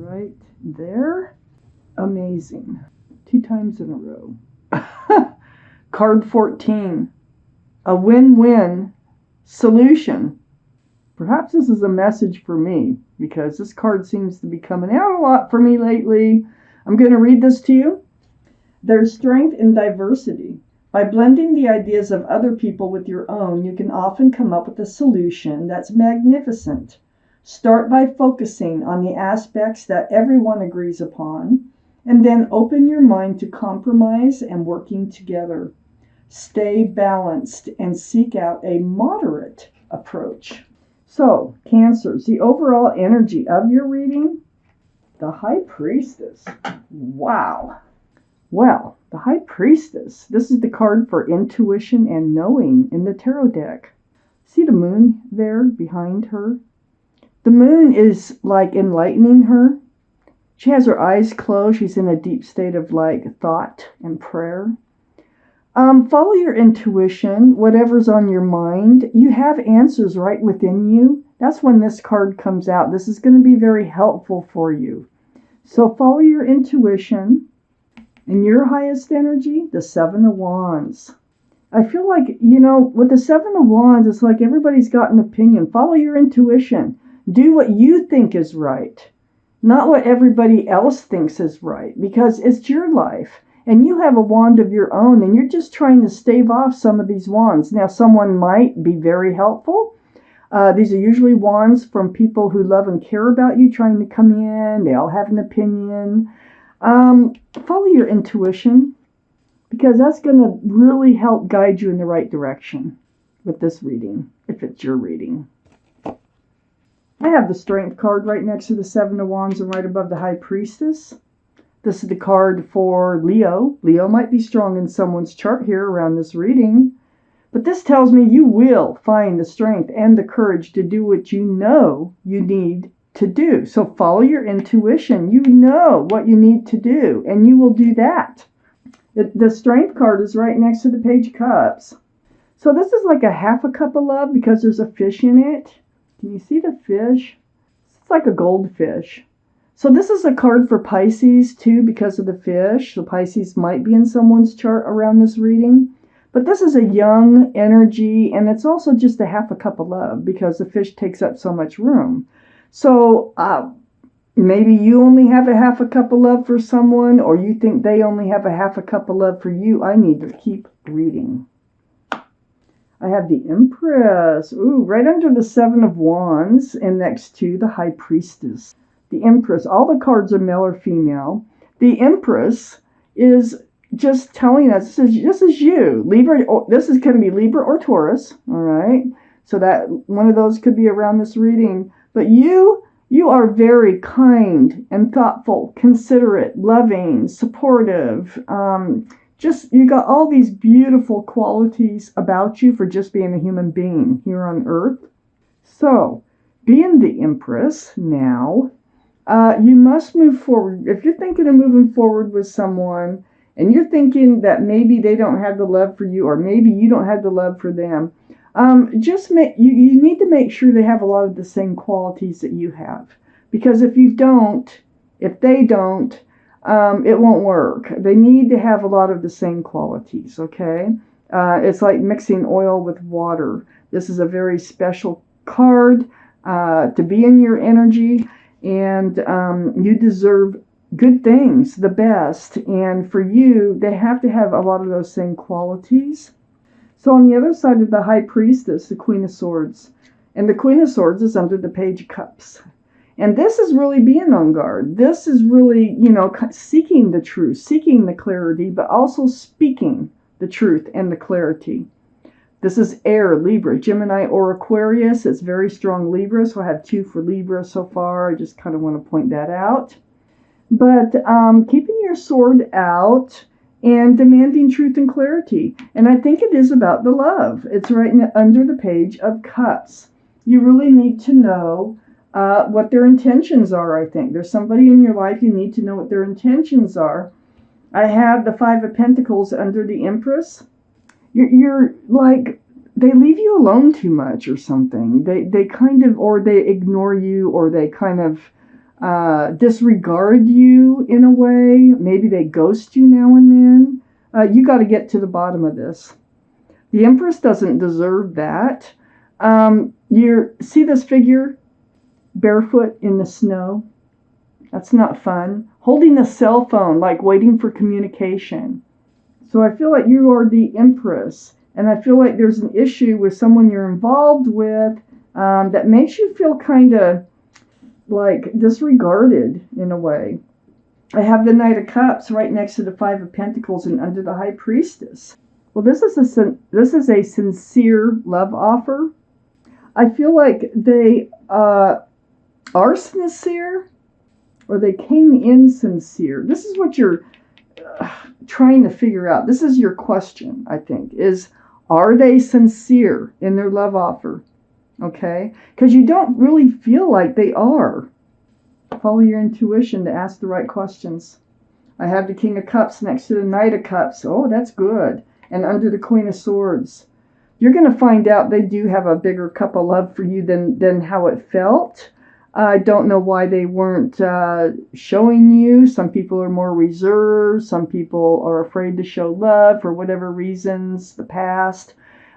right there. Amazing. 2 times in a row. Card 14. A win-win solution. Perhaps this is a message for me, because this card seems to be coming out a lot for me lately. I'm going to read this to you. There's strength in diversity. By blending the ideas of other people with your own, you can often come up with a solution that's magnificent. Start by focusing on the aspects that everyone agrees upon, and then open your mind to compromise and working together. Stay balanced and seek out a moderate approach. So, Cancers, the overall energy of your reading, the High Priestess. Wow. Well, the High Priestess, this is the card for intuition and knowing in the tarot deck. See the moon there behind her? The moon is like enlightening her. She has her eyes closed. She's in a deep state of like thought and prayer. Follow your intuition, whatever's on your mind. You have answers right within you. That's when this card comes out. This is going to be very helpful for you. So follow your intuition. And your highest energy, the Seven of Wands. I feel like, with the Seven of Wands, it's like everybody's got an opinion. Follow your intuition. Do what you think is right, not what everybody else thinks is right, because it's your life. And you have a wand of your own, and you're just trying to stave off some of these wands. Now, someone might be very helpful. These are usually wands from people who love and care about you, trying to come in. They all have an opinion. Follow your intuition, because that's going to really help guide you in the right direction with this reading, if it's your reading. I have the Strength card right next to the Seven of Wands and right above the High Priestess. This is the card for Leo. Leo might be strong in someone's chart here around this reading. But this tells me you will find the strength and the courage to do what you know you need to do. So follow your intuition. You know what you need to do, and you will do that. The Strength card is right next to the Page of Cups. So this is like a half a cup of love because there's a fish in it. Can you see the fish? It's like a goldfish. So this is a card for Pisces too because of the fish. So Pisces might be in someone's chart around this reading. But this is a young energy, and it's also just a half a cup of love because the fish takes up so much room. So maybe you only have a half a cup of love for someone, or you think they only have a half a cup of love for you. I need to keep reading. I have the Empress. Ooh, right under the Seven of Wands and next to the High Priestess. The Empress. All the cards are male or female. The Empress is just telling us this is you. Libra. This is going to be Libra or Taurus. All right. So that one of those could be around this reading. But you are very kind and thoughtful, considerate, loving, supportive. You got all these beautiful qualities about you for just being a human being here on Earth. So, being the Empress now, you must move forward. If you're thinking of moving forward with someone, and you're thinking that maybe they don't have the love for you, or maybe you don't have the love for them, you need to make sure they have a lot of the same qualities that you have. Because if they don't, it won't work. They need to have a lot of the same qualities, okay? It's like mixing oil with water. This is a very special card to be in your energy, and you deserve good things, the best. And for you, they have to have a lot of those same qualities. So on the other side of the High Priestess, the Queen of Swords. And the Queen of Swords is under the Page of Cups. And this is really being on guard. This is really, seeking the truth, seeking the clarity, but also speaking the truth and the clarity. This is air, Libra, Gemini, or Aquarius. It's very strong Libra, so I have 2 for Libra so far. I just kind of want to point that out. But keeping your sword out and demanding truth and clarity. And I think it is about the love. It's right under the Page of Cups. You really need to know what their intentions are, I think. There's somebody in your life, you need to know what their intentions are. I have the Five of Pentacles under the Empress. You're like, they leave you alone too much or something. They kind of, or they ignore you, or they kind of disregard you in a way. Maybe they ghost you now and then. You got to get to the bottom of this. The Empress doesn't deserve that. You see this figure barefoot in the snow? That's not fun. Holding a cell phone, like waiting for communication. So I feel like you are the Empress, and I feel like there's an issue with someone you're involved with that makes you feel kind of like disregarded in a way. I have the Knight of Cups right next to the Five of Pentacles and under the High Priestess. Well, this is a sincere love offer. I feel like they are sincere, or they came in sincere. This is what you're trying to figure out. This is your question, I think, is are they sincere in their love offer? Okay? Because you don't really feel like they are. Follow your intuition to ask the right questions. I have the King of Cups next to the Knight of Cups. Oh, that's good. And under the Queen of Swords. You're going to find out they do have a bigger cup of love for you than how it felt. I don't know why they weren't showing you. Some people are more reserved. Some people are afraid to show love for whatever reasons, the past.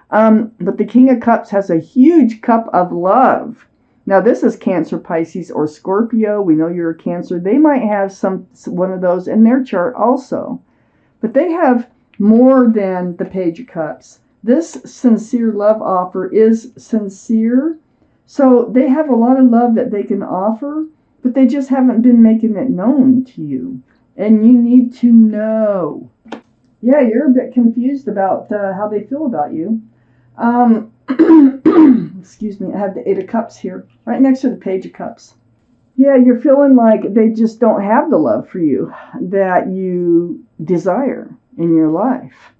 But the King of Cups has a huge cup of love. Now, this is Cancer, Pisces, or Scorpio. We know you're a Cancer. They might have one of those in their chart also. But they have more than the Page of Cups. This sincere love offer is sincere. So they have a lot of love that they can offer, but they just haven't been making it known to you. And you need to know. Yeah, you're a bit confused about how they feel about you. Excuse me, I have the Eight of Cups here, right next to the Page of Cups. Yeah, you're feeling like they just don't have the love for you that you desire in your life.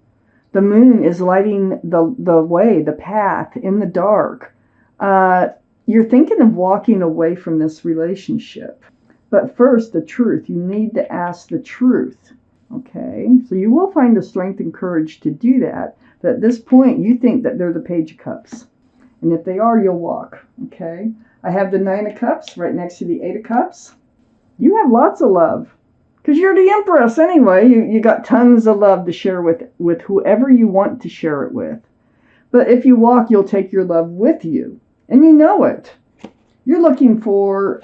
The moon is lighting the way, the path in the dark. You're thinking of walking away from this relationship. But first, the truth. You need to ask the truth. Okay? So you will find the strength and courage to do that. But at this point, you think that they're the Page of Cups. And if they are, you'll walk. Okay? I have the Nine of Cups right next to the Eight of Cups. You have lots of love. Because you're the Empress anyway. You got tons of love to share with whoever you want to share it with. But if you walk, you'll take your love with you. And you know it. You're looking for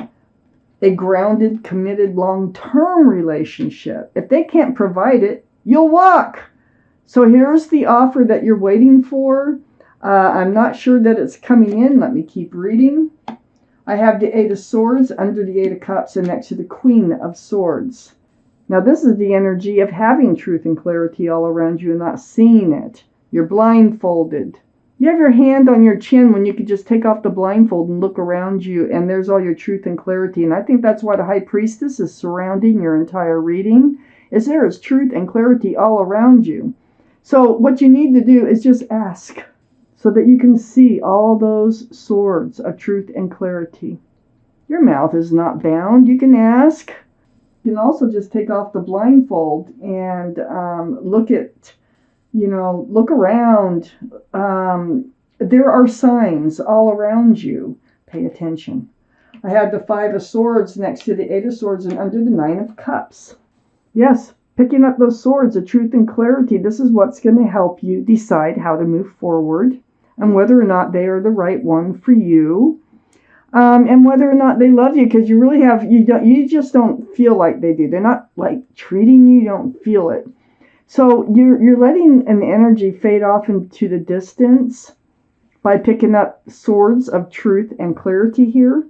a grounded, committed, long-term relationship. If they can't provide it, you'll walk. So here's the offer that you're waiting for. I'm not sure that it's coming in. Let me keep reading. I have the Eight of Swords under the Eight of Cups and next to the Queen of Swords. Now this is the energy of having truth and clarity all around you and not seeing it. You're blindfolded. You have your hand on your chin when you could just take off the blindfold and look around you, and there's all your truth and clarity. And I think that's why the High Priestess is surrounding your entire reading, is there is truth and clarity all around you. So what you need to do is just ask so that you can see all those swords of truth and clarity. Your mouth is not bound. You can ask. You can also just take off the blindfold and look around. There are signs all around you. Pay attention. I have the Five of Swords next to the Eight of Swords and under the Nine of Cups. Yes, picking up those swords of truth and clarity. This is what's going to help you decide how to move forward and whether or not they are the right one for you. And whether or not they love you, because you just don't feel like they do. They're not like treating you. You don't feel it. So you're letting an energy fade off into the distance by picking up swords of truth and clarity here.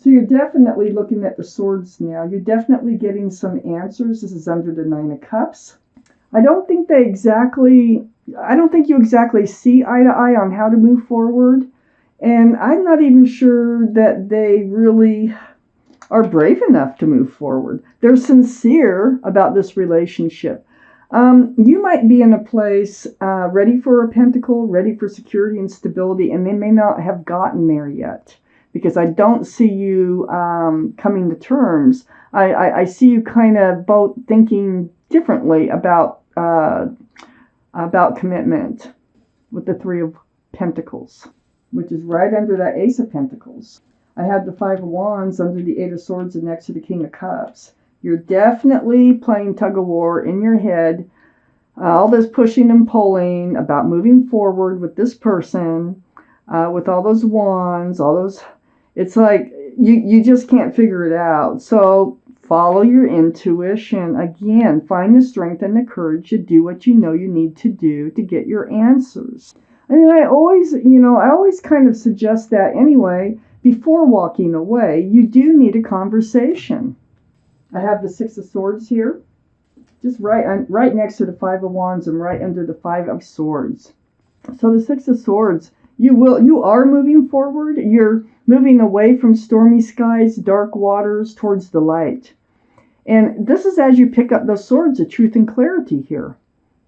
So you're definitely looking at the swords now. You're definitely getting some answers. This is under the Nine of Cups. I don't think you exactly see eye to eye on how to move forward. And I'm not even sure that they really are brave enough to move forward. They're sincere about this relationship. You might be in a place ready for a pentacle, ready for security and stability, and they may not have gotten there yet. Because I don't see you coming to terms. I see you kind of both thinking differently about commitment with the Three of Pentacles, which is right under that Ace of Pentacles. I had the Five of Wands under the Eight of Swords and next to the King of Cups. You're definitely playing tug of war in your head. All this pushing and pulling about moving forward with this person, with all those wands, all those, it's like you just can't figure it out. So follow your intuition. Again, find the strength and the courage to do what you know you need to do to get your answers. And I always kind of suggest that anyway, before walking away, you do need a conversation. I have the Six of Swords here, just right next to the Five of Wands and right under the Five of Swords. So the Six of Swords, you are moving forward. You're moving away from stormy skies, dark waters, towards the light. And this is as you pick up those swords of truth and clarity here.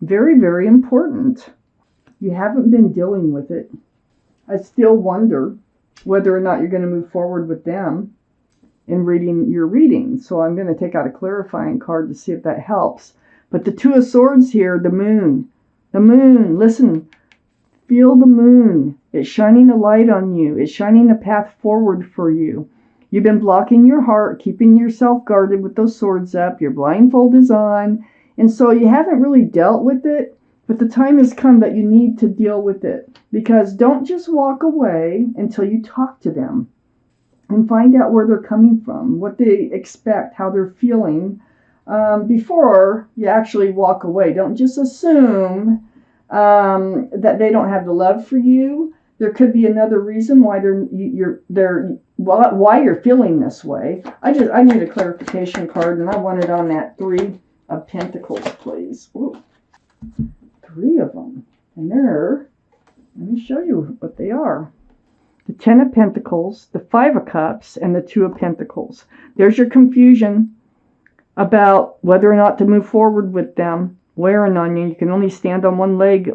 Very, very important. You haven't been dealing with it. I still wonder whether or not you're going to move forward with them in reading your reading. So I'm going to take out a clarifying card to see if that helps. But the Two of Swords here, the moon. The moon, listen, feel the moon. It's shining a light on you. It's shining a path forward for you. You've been blocking your heart, keeping yourself guarded with those swords up. Your blindfold is on. And so you haven't really dealt with it. But the time has come that you need to deal with it. Because don't just walk away until you talk to them and find out where they're coming from, what they expect, how they're feeling, before you actually walk away. Don't just assume that they don't have the love for you. There could be another reason why why you're feeling this way. I need a clarification card, and I want it on that Three of Pentacles, please. Ooh. 3 of them. And let me show you what they are. The Ten of Pentacles, the Five of Cups, and the Two of Pentacles. There's your confusion about whether or not to move forward with them. Wearing on you. You can only stand on one leg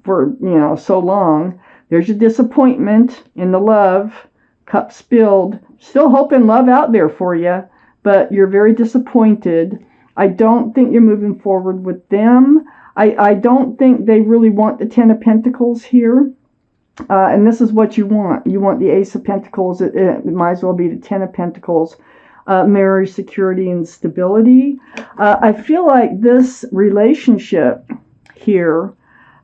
for, so long. There's your disappointment in the love. Cup spilled. Still hoping love out there for you, but you're very disappointed. I don't think you're moving forward with them. I don't think they really want the Ten of Pentacles here. And this is what you want. You want the Ace of Pentacles. It might as well be the Ten of Pentacles. Marriage, security, and stability. I feel like this relationship here,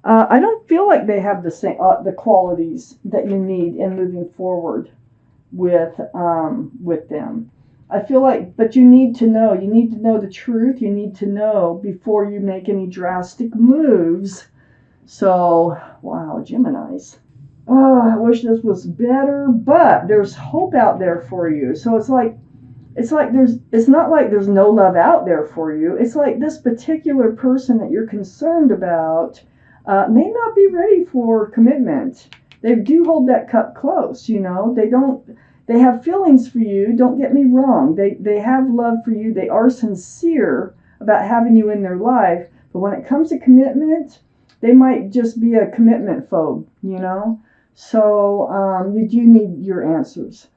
I don't feel like they have the same the qualities that you need in moving forward with them. I feel like, but you need to know the truth. You need to know before you make any drastic moves. So, wow, Geminis. Oh, I wish this was better, but there's hope out there for you. So it's not like there's no love out there for you. It's like this particular person that you're concerned about may not be ready for commitment. They do hold that cup close, They have feelings for you. Don't get me wrong. They have love for you. They are sincere about having you in their life. But when it comes to commitment, they might just be a commitment phobe, So you do need your answers.